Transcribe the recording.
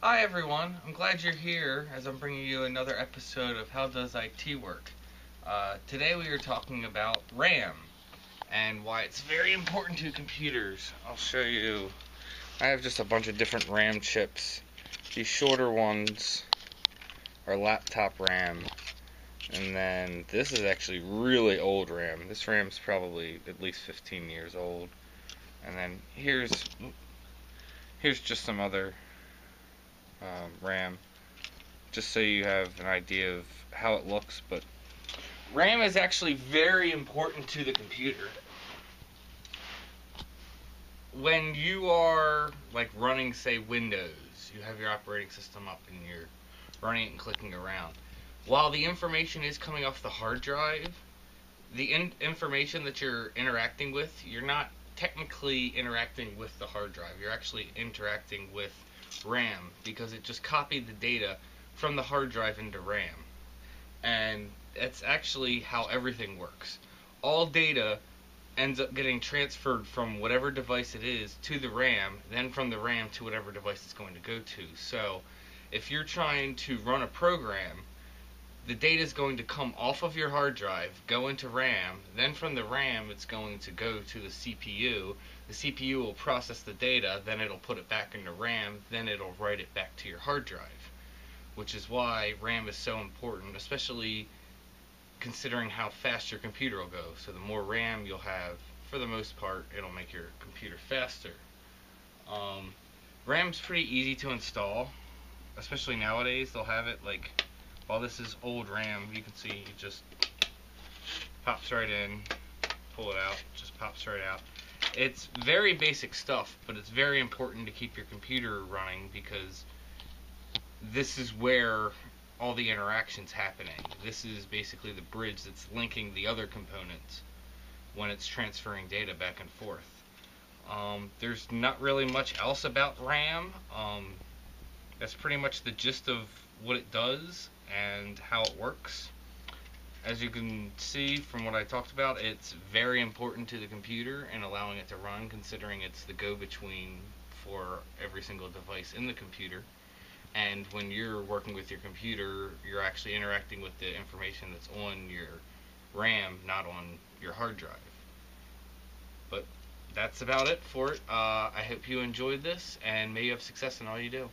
Hi everyone, I'm glad you're here as I'm bringing you another episode of How Does IT Work. Today we are talking about RAM and why it's very important to computers. I'll show you. I have just a bunch of different RAM chips. These shorter ones are laptop RAM, and then this is actually really old RAM. This RAM's probably at least 15 years old. And then here's just some other RAM, just so you have an idea of how it looks. But RAM is actually very important to the computer. When you are like running, say, Windows, you have your operating system up and you're running it and clicking around. While the information is coming off the hard drive, the information that you're interacting with, you're not technically interacting with the hard drive. You're actually interacting with RAM because it just copied the data from the hard drive into RAM. And that's actually how everything works. All data ends up getting transferred from whatever device it is to the RAM, then from the RAM to whatever device it's going to go to. So if you're trying to run a program, the data is going to come off of your hard drive, go into RAM, then from the RAM it's going to go to the CPU. The CPU will process the data, then it'll put it back into RAM, then it'll write it back to your hard drive. Which is why RAM is so important, especially considering how fast your computer will go. So the more RAM you'll have, for the most part, it'll make your computer faster. RAM's pretty easy to install, especially nowadays. They'll have it like, while this is old RAM, you can see it just pops right in, pull it out, just pops right out. It's very basic stuff, but it's very important to keep your computer running because this is where all the interaction's happening. This is basically the bridge that's linking the other components when it's transferring data back and forth. There's not really much else about RAM. That's pretty much the gist of what it does and how it works. As you can see from what I talked about, it's very important to the computer and allowing it to run, considering it's the go-between for every single device in the computer. And when you're working with your computer, you're actually interacting with the information that's on your RAM, not on your hard drive. But that's about it for it. I hope you enjoyed this, and may you have success in all you do.